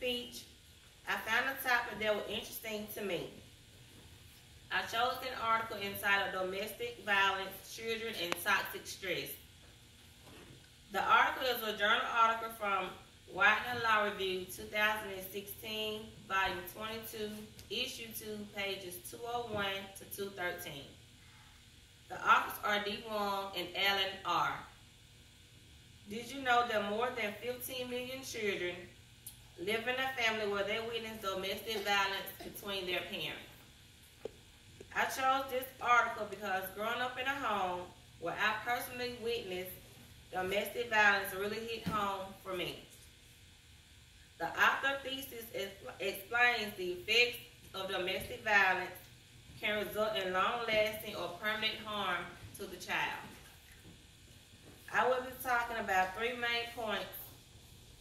speech, I found a topic that was interesting to me. I chose an article entitled Domestic Violence, Children, and Toxic Stress. The article is a journal article from Widener Law Review 2016, volume 22, issue 2, pages 201 to 213. The authors are D. Wong and Alan R. Did you know that more than 15 million children live in a family where they witness domestic violence between their parents? I chose this article because growing up in a home where I personally witnessed domestic violence really hit home for me. The author thesis explains the effects of domestic violence can result in long-lasting or permanent harm to the child. I will be talking about 3 main points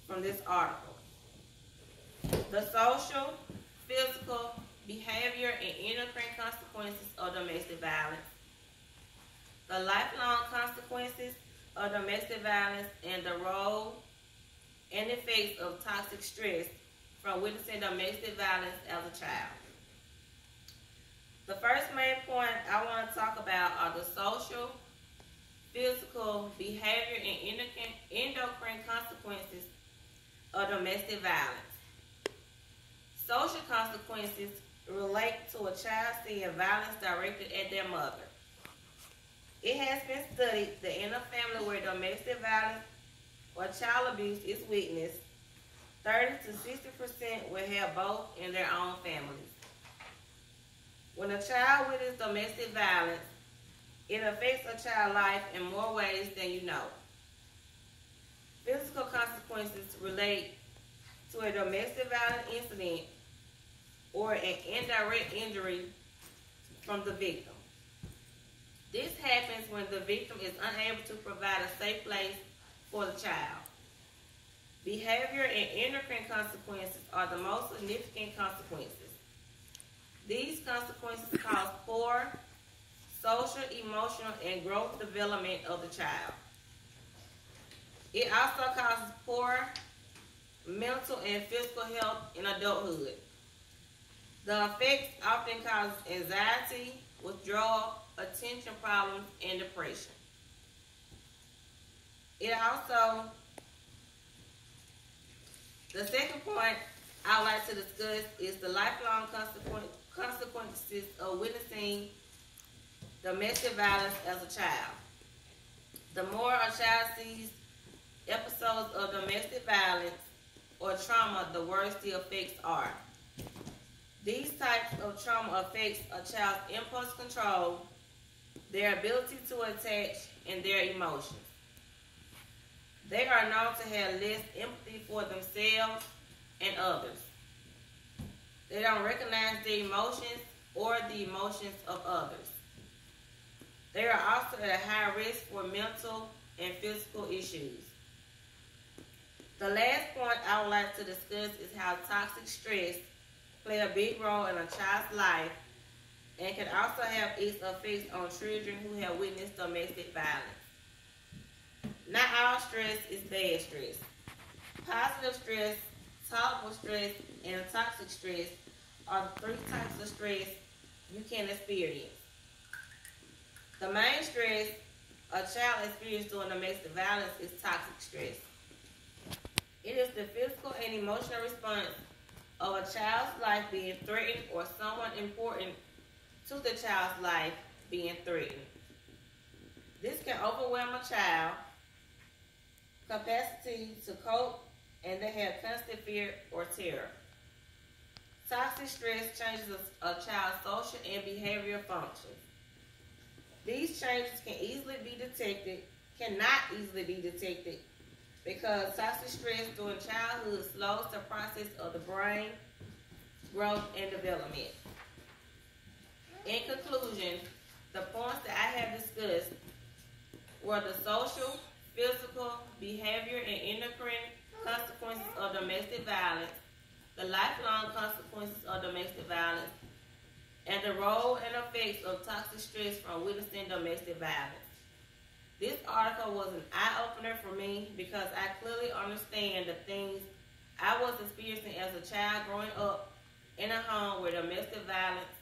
from this article: the social, physical, behavior, and endocrine consequences of domestic violence, the lifelong consequences of domestic violence, and the role and effects of toxic stress from witnessing domestic violence as a child. The first main point I want to talk about are the social, physical, behavior, and endocrine consequences of domestic violence. Social consequences relate to a child seeing violence directed at their mother. It has been studied that in a family where domestic violence or child abuse is witnessed, 30 to 60% will have both in their own families. When a child witnesses domestic violence, it affects a child's life in more ways than you know. Physical consequences relate to a domestic violence incident or an indirect injury from the victim. This happens when the victim is unable to provide a safe place for the child. Behavior and endocrine consequences are the most significant consequences. These consequences cause poor social, emotional, and growth development of the child. It also causes poor mental and physical health in adulthood. The effects often cause anxiety, withdrawal, attention problems, and depression. The second point I would like to discuss is the lifelong consequences of witnessing domestic violence as a child. The more a child sees episodes of domestic violence or trauma, the worse the effects are. These types of trauma affects a child's impulse control, their ability to attach, and their emotions. They are known to have less empathy for themselves and others. They don't recognize their emotions or the emotions of others. They are also at a high risk for mental and physical issues. The last point I would like to discuss is how toxic stress play a big role in a child's life and can also have its effects on children who have witnessed domestic violence. Not all stress is bad stress. Positive stress, tolerable stress, and toxic stress are the 3 types of stress you can experience. The main stress a child experiences during domestic violence is toxic stress. It is the physical and emotional response of a child's life being threatened or someone important to the child's life being threatened. This can overwhelm a child's capacity to cope, and they have constant fear or terror. Toxic stress changes a child's social and behavioral functions. These changes cannot easily be detected because toxic stress during childhood slows the process of the brain growth and development. In conclusion, the points that I have discussed were the social, physical, behavior, and endocrine consequences of domestic violence, the lifelong consequences of domestic violence, and the role and effects of toxic stress from witnessing domestic violence. This article was an eye-opener for me because I clearly understand the things I was experiencing experiencing as a child growing up in a home where domestic violence